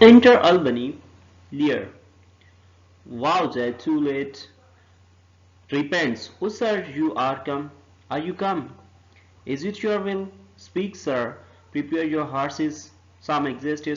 Enter Albany. Lear. Wow, that too late. Repents. Oh, sir, you are come. Are you come? Is it your will? Speak, sir. Prepare your horses. Some exist.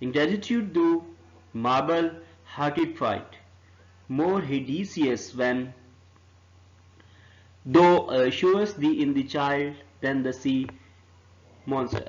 Ingratitude do marble-hearted fight. More hideous when thou showest thee in the child than the sea monster.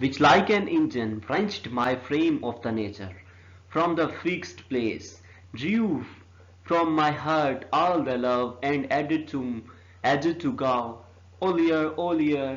Which like an engine wrenched my frame of the nature from the fixed place, drew from my heart all the love and added to go. O Lear.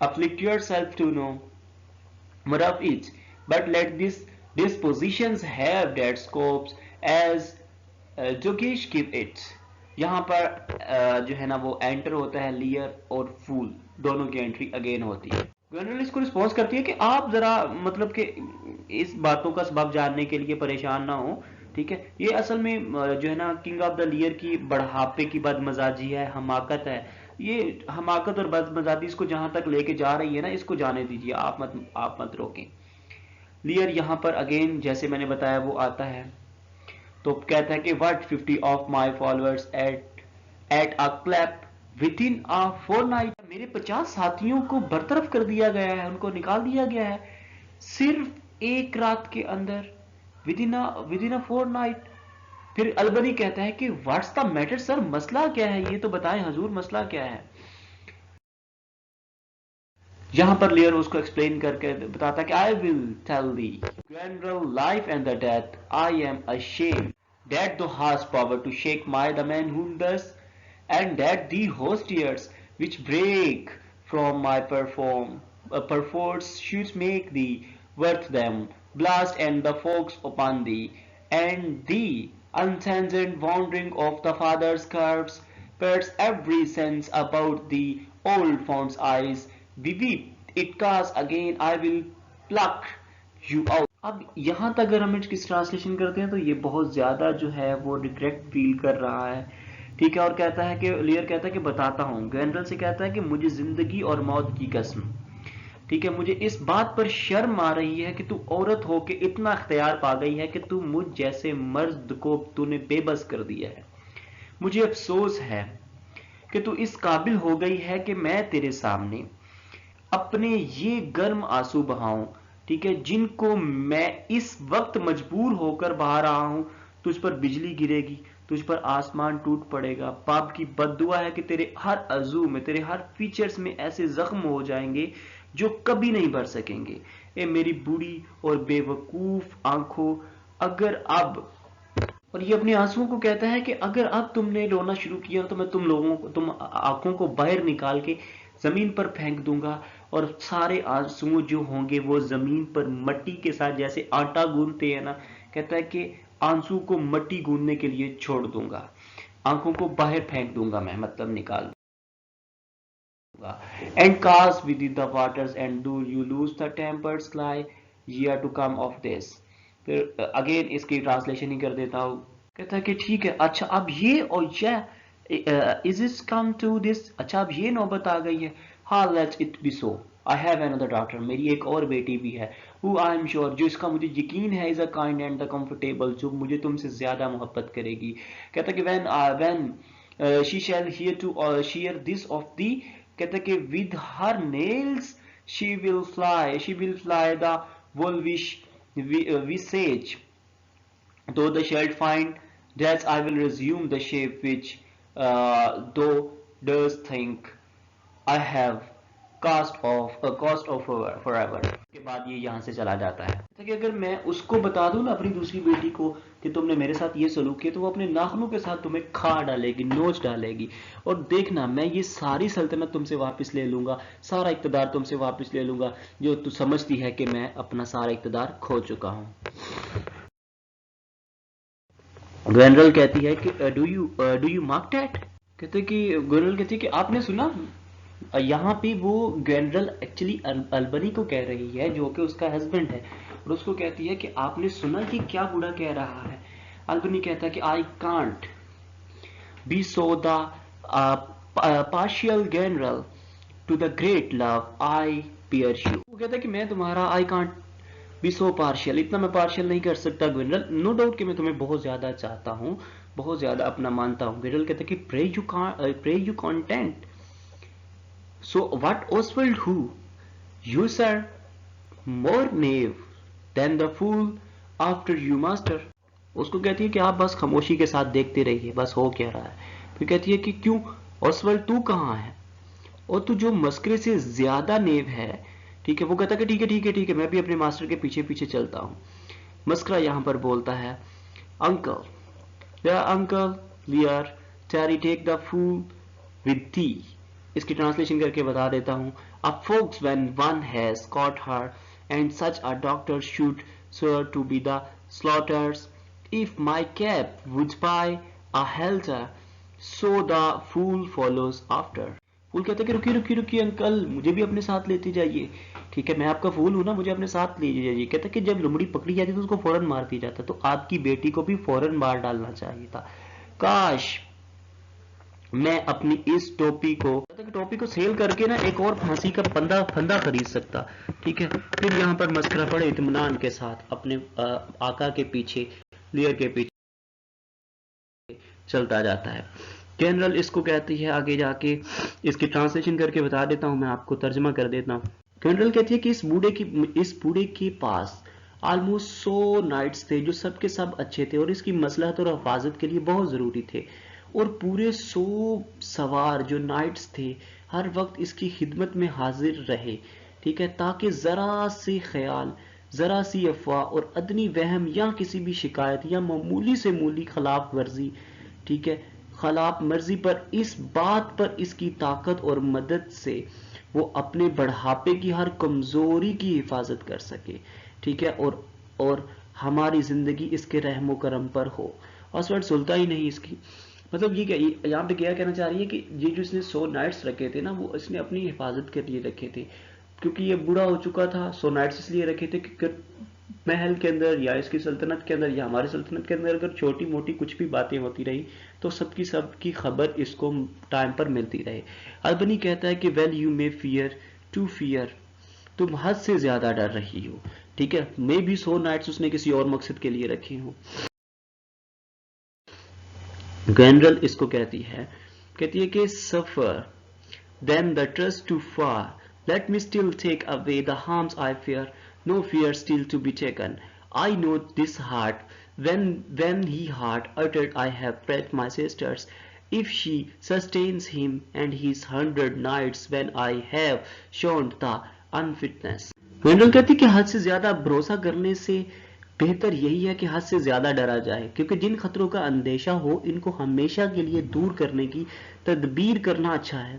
afflict yourself to know more of it, but let these dispositions have that scopes as Jogesh give it. یہاں پر جو ہے نا وہ inter ہوتا ہے layer اور فول دونوں کی انٹری اگین ہوتی ہے. گورنل اس کو رسپانس کرتی ہے کہ آپ ذرا مطلب کہ اس باتوں کا سبب جاننے کے لیے پریشان نہ ہو. ٹھیک ہے، یہ اصل میں جو ہے نا کنگ آف دا لیئر کی بڑھاپے کی بد مزاجی ہے، حماقت ہے. یہ حماقت اور بد مزاجی اس کو جہاں تک لے کے جا رہی ہے نا، اس کو جانے دیجیے، آپ مت روکیں. لیئر یہاں پر اگین جیسے میں نے بتایا وہ آتا ہے تو کہتا ہے کہ what 50 of my followers at a clap within a fortnight. میرے 50 ساتھیوں کو برطرف کر دیا گیا ہے، ان کو نکال دیا گیا ہے صرف ایک رات کے اندر، within a fortnight. پھر البنی کہتا ہے کہ what's the matter sir، مسئلہ کیا ہے، یہ تو بتائیں حضور مسئلہ کیا ہے. یہاں پر لیئر اس کو ایکسپلین کر کے بتاتا کہ I will tell thee general life and the death. I am ashamed that thou hast power to shake my the man whom thus, and that the host tears which break from my perforce should make thee worth them blast and the fogs upon thee, and the unsensed wandering of the father's curves pets every sense about the old found's eyes. Weep it cast again, I will pluck you out. اب یہاں تک اگر ہم اس translation کرتے ہیں تو یہ بہت زیادہ جو ہے وہ ریگریٹ فیل کر رہا ہے. ٹھیک ہے، اور کہتا ہے کہ لیئر کہتا ہے کہ بتاتا ہوں، گینرل سے کہتا ہے کہ مجھے زندگی اور موت کی قسم، ٹھیک ہے، مجھے اس بات پر شرم آ رہی ہے کہ تو عورت ہو کے اتنا اختیار پا گئی ہے کہ تو مجھ جیسے مرد کو تو نے بے بس کر دیا ہے. مجھے افسوس ہے کہ تو اس قابل ہو گئی ہے کہ میں تیرے سامنے اپنے یہ گرم آنسو بہاؤں، ٹھیک ہے، جن کو میں اس وقت مجبور ہو کر بہا رہا ہوں. تجھ پر بجلی گرے گی، تجھ پر آسمان ٹوٹ پڑے گا. پاپ کی بد دعا ہے کہ تیرے ہر عضو میں، تیرے ہر فیچرز میں ایسے زخم ہو جائیں گے جو کبھی نہیں بھر سکیں گے. اے میری بوڑھی اور بے وقوف آنکھوں، اگر اب، اور یہ اپنے آنسوؤں کو کہتا ہے کہ اگر اب تم نے رونا شروع کیا تو میں تم آنکھوں کو باہر نکال کے زمین پر پھینک دوں گا، اور سارے آنسو جو ہوں گے وہ زمین پر مٹی کے ساتھ جیسے آٹا گوندتے ہیں نا، کہتا ہے کہ آنسو کو مٹی گوندنے کے لیے چھوڑ دوں گا، آنکھوں کو باہر پھینک دوں گا میں، مطلب نکال دوں گا. And cast with the waters and do you lose the tempers lie year to come of this. پھر اگین اس کی ٹرانسلیشن ہی کر دیتا ہوں. کہتا ہے کہ ٹھیک ہے، اچھا اب یہ اور is it come to this، اچھا اب یہ نوبت آ گئی ہے. ہاں let it be so. I have another daughter، میری ایک اور بیٹی بھی ہے. who I am sure، جو اس کا مجھے یقین ہے is a kind and the comfortable، جو مجھے تم سے زیادہ محبت کرے گی. کہتا ہے کہ when she shall hear to share this of thee، کہتا ہے کہ with her nails she will fly the wolvish visage. Though thou shalt find that I will resume the shape which thou dost think I have cost of forever. کے بعد یہ یہاں سے چلا جاتا ہے کہ اگر میں اس کو بتا دوں نا اپنی دوسری بیٹی کو کہ تم نے میرے ساتھ یہ سلوک کیا، تو وہ اپنے ناخنوں کے ساتھ تمہیں کھا ڈالے گی، نوچ ڈالے گی، اور دیکھنا میں یہ ساری سلطنت تم سے واپس لے لوں گا، سارا اقتدار تم سے واپس لے لوں گا، جو تو سمجھتی ہے کہ میں اپنا سارا اقتدار کھو چکا ہوں. گورنرل کہتی ہے کہ ڈو یو مارک دیٹ، کہتے کہ گورنرل کہتی ہے کہ آپ نے سنا. یہاں پہ وہ گورنرل ایکچولی البنی کو کہہ رہی ہے جو کہ اس کا ہسبینڈ ہے، اور اس کو کہتی ہے کہ آپ نے سنا کہ کیا بوڑھا کہہ رہا ہے. البنی کہتا ہے کہ I can't be so the partial general to the great love I bear you. وہ کہتا ہے کہ میں تمہارا I can't be so partial, اتنا میں پارشل نہیں کر سکتا گورنرل. نو ڈاؤٹ کہ میں تمہیں بہت زیادہ چاہتا ہوں، بہت زیادہ اپنا مانتا ہوں. گورنرل کہتا ہے کہ pray you content. So what Oswald who? You sir, more knave than the fool after you master. اس کو کہتی ہے کہ آپ بس خاموشی کے ساتھ دیکھتے رہیے، بس ہو کیا رہا ہے. پھر کہتی ہے کہ کیوں اوسولڈ تو کہاں ہے، اور تو جو مسکرے سے زیادہ نیو ہے. ٹھیک ہے، وہ کہتا ہے کہ ٹھیک ہے ٹھیک ہے ٹھیک ہے، میں بھی اپنے ماسٹر کے پیچھے پیچھے چلتا ہوں. مسکرا یہاں پر بولتا ہے uncle Lear tarry take the fool with thee. اس کی ٹرانسلیشن کر کے بتا دیتا ہوں. اب folks when one has caught her and such a doctor should swear to be the slaughters. If my cap would buy a halter so the fool follows after. فول کہتا ہے کہ رکی رکی رکی انکل مجھے بھی اپنے ساتھ لیتے جائیے. ٹھیک ہے میں آپ کا فول ہوں نا, مجھے اپنے ساتھ لے جائیے. کہتا ہے کہ جب لومڑی پکڑی جاتی تو اس کو فوراً مار دیا جاتا, تو آپ کی بیٹی کو بھی فوراً مار ڈالنا چاہیے تھا. کاش میں اپنی اس ٹوپی کو سیل کر کے نا ایک اور پھانسی کا پھندا خرید سکتا. ٹھیک ہے پھر یہاں پر مسکرا پڑے اطمینان کے ساتھ اپنے آقا کے پیچھے, لیئر کے پیچھے چلتا جاتا ہے. جنرل اس کو کہتی ہے آگے جا کے, اس کی ٹرانسلیشن کر کے بتا دیتا ہوں میں آپ کو, ترجمہ کر دیتا ہوں. جنرل کہتی ہے کہ اس بوڑھے کے پاس آلموسٹ 100 نائٹس تھے جو سب کے سب اچھے تھے اور اس کی مصلحت اور حفاظت کے لیے بہت ضروری تھے, اور پورے 100 سوار جو نائٹس تھے ہر وقت اس کی خدمت میں حاضر رہے. ٹھیک ہے تاکہ ذرا سی خیال, ذرا سی افواہ اور ادنی وہم یا کسی بھی شکایت یا معمولی سے مولی خلاف ورزی, ٹھیک ہے خلاف مرضی پر اس بات پر اس کی طاقت اور مدد سے وہ اپنے بڑھاپے کی ہر کمزوری کی حفاظت کر سکے. ٹھیک ہے اور ہماری زندگی اس کے رحم و کرم پر ہو. آسورڈ سلتا ہی نہیں اس کی. مطلب یہ یہاں پہ کیا کہنا چاہ رہی ہے کہ یہ جو اس نے 100 نائٹس رکھے تھے نا وہ اس نے اپنی حفاظت کے لیے رکھے تھے, کیونکہ یہ بوڑھا ہو چکا تھا. 100 نائٹس اس لیے رکھے تھے کہ محل کے اندر یا اس کی سلطنت کے اندر یا ہماری سلطنت کے اندر اگر چھوٹی موٹی کچھ بھی باتیں ہوتی رہی تو سب کی خبر اس کو ٹائم پر ملتی رہے. البنی کہتا ہے کہ well you may fear to fear, تم حد سے زیادہ ڈر رہی ہو. ٹھیک ہے میں بھی 100 نائٹس اس نے کسی اور مقصد کے لیے رکھی ہوں. جنرل اس کو کہتی ہے کہ suffer then the trust to far, let me still take away the harms I fear, no fear still to be taken. I know this heart when he heart uttered I have prayed my sisters, if she sustains him and his 100 nights when I have shown the unfitness. General کہتی کہ حد سے زیادہ بھروسہ کرنے سے بہتر یہی ہے کہ حد سے زیادہ ڈرا جائے, کیونکہ جن خطروں کا اندیشہ ہو ان کو ہمیشہ کے لیے دور کرنے کی تدبیر کرنا اچھا ہے.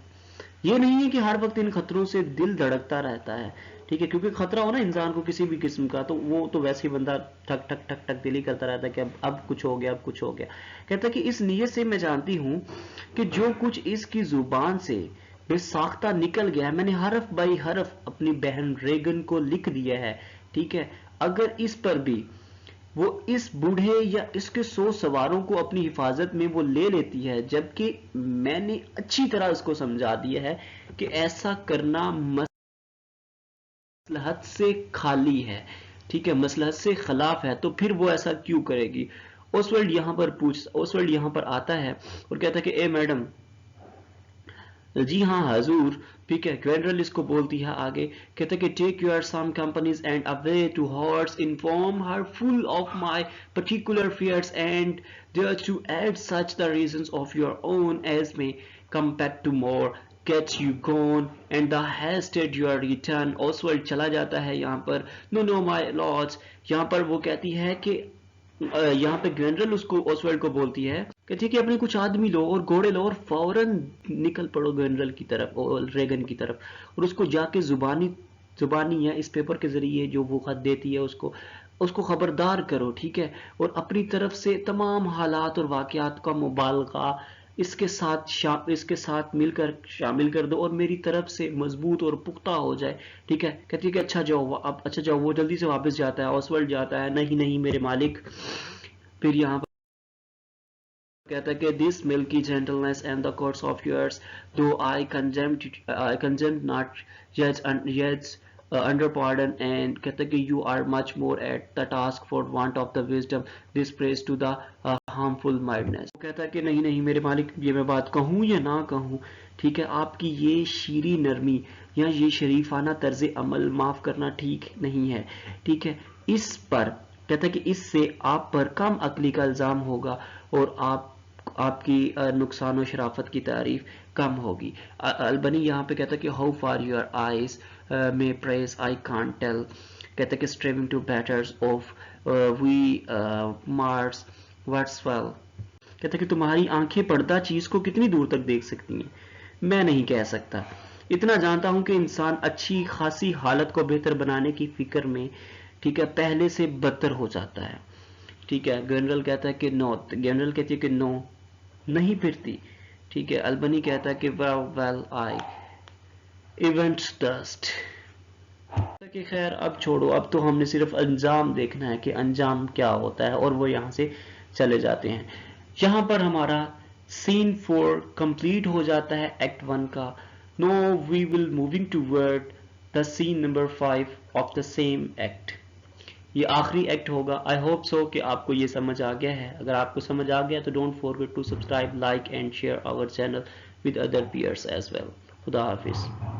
یہ نہیں ہے کہ ہر وقت ان خطروں سے دل دھڑکتا رہتا ہے. ٹھیک ہے کیونکہ خطرہ ہو نا انسان کو کسی بھی قسم کا تو وہ تو ویسے ہی بندہ ٹھک ٹھک ٹھک ٹھک دل ہی کرتا رہتا ہے کہ اب کچھ ہو گیا, اب کچھ ہو گیا. کہتا ہے کہ اس نیت سے میں جانتی ہوں کہ جو کچھ اس کی زبان سے بے ساختہ نکل گیا ہے میں نے حرف بائی حرف اپنی بہن ریگن کو لکھ دیا ہے. ٹھیک ہے اگر اس پر بھی وہ اس بوڑھے یا اس کے 100 سواروں کو اپنی حفاظت میں وہ لے لیتی ہے, جبکہ میں نے اچھی طرح اس کو سمجھا دیا ہے کہ ایسا کرنا مصلحت سے خالی ہے, ٹھیک ہے مصلحت سے خلاف ہے, تو پھر وہ ایسا کیوں کرے گی. اوسولڈ یہاں پر آتا ہے اور کہتا ہے کہ اے میڈم, جی ہاں حضور. ٹھیک ہے جنرل اس کو بولتی ہے آگے, کہتا ہے کہ take your some companies and away to hearts inform her full of my particular fears and there to add such the reasons of your own as men compete to more get you gone and the hasted your return. اوسولڈ چلا جاتا ہے یہاں پر. no my lords, یہاں پر وہ کہتی ہے کہ یہاں پہ جنرل اس کو اوسولڈ کو بولتی ہے کہ ٹھیک ہے اپنے کچھ آدمی لو اور گھوڑے لو اور فوراً نکل پڑو جنرل کی طرف, ریگن کی طرف, اور اس کو جا کے زبانی ہے اس پیپر کے ذریعے جو وہ خط دیتی ہے اس کو خبردار کرو. ٹھیک ہے اور اپنی طرف سے تمام حالات اور واقعات کا مبالغہ اس کے ساتھ مل کر شامل کر دو اور میری طرف سے مضبوط اور پختہ ہو جائے. ٹھیک ہے کہتی ہے کہ اچھا جاؤ. وہ جلدی سے واپس جاتا ہے. اوسولڈ جاتا ہے, نہیں میرے مالک. پھر یہاں پر کہتا ہے کہ this milky gentleness and the courts of yours, though I contempt not yet under pardon, and کہتا ہے کہ you are much more at the task for want of the wisdom, this praise to the harmful mindedness. وہ کہتا ہے کہ نہیں میرے مالک, یہ میں بات کہوں یا نہ کہوں, ٹھیک ہے آپ کی یہ شیریں نرمی یا یہ شریفانہ طرز عمل معاف کرنا ٹھیک نہیں ہے. ٹھیک ہے اس پر کہتا ہے کہ اس سے آپ پر کم عقلی کا الزام ہوگا اور آپ کی نقصان و شرافت کی تعریف کم ہوگی. البنی یہاں پہ کہتا ہے کہ how far your eyes may praise I can't tell. کہتا ہے کہ striving to betters of we Mars what's well. کہتا ہے کہ تمہاری آنکھیں پردہ چیز کو کتنی دور تک دیکھ سکتی ہیں میں نہیں کہہ سکتا. اتنا جانتا ہوں کہ انسان اچھی خاصی حالت کو بہتر بنانے کی فکر میں ٹھیک ہے پہلے سے بدتر ہو جاتا ہے. ٹھیک ہے جنرل کہتا ہے کہ نو. جنرل کہتی ہے کہ نو نہیں پھرتی. ٹھیک ہے. البنی کہتا ہے کہ well I events dust. کہ خیر اب چھوڑو, اب تو ہم نے صرف انجام دیکھنا ہے کہ انجام کیا ہوتا ہے, اور وہ یہاں سے چلے جاتے ہیں. یہاں پر ہمارا سین 4 کمپلیٹ ہو جاتا ہے ایکٹ 1 کا. Now we will moving toward the scene number 5 of the same act. یہ آخری ایکٹ ہوگا. آئی ہوپ سو کہ آپ کو یہ سمجھ آ گیا ہے. اگر آپ کو سمجھ آ گیا تو don't forget to subscribe, like and share our channel with other peers as well. خدا حافظ.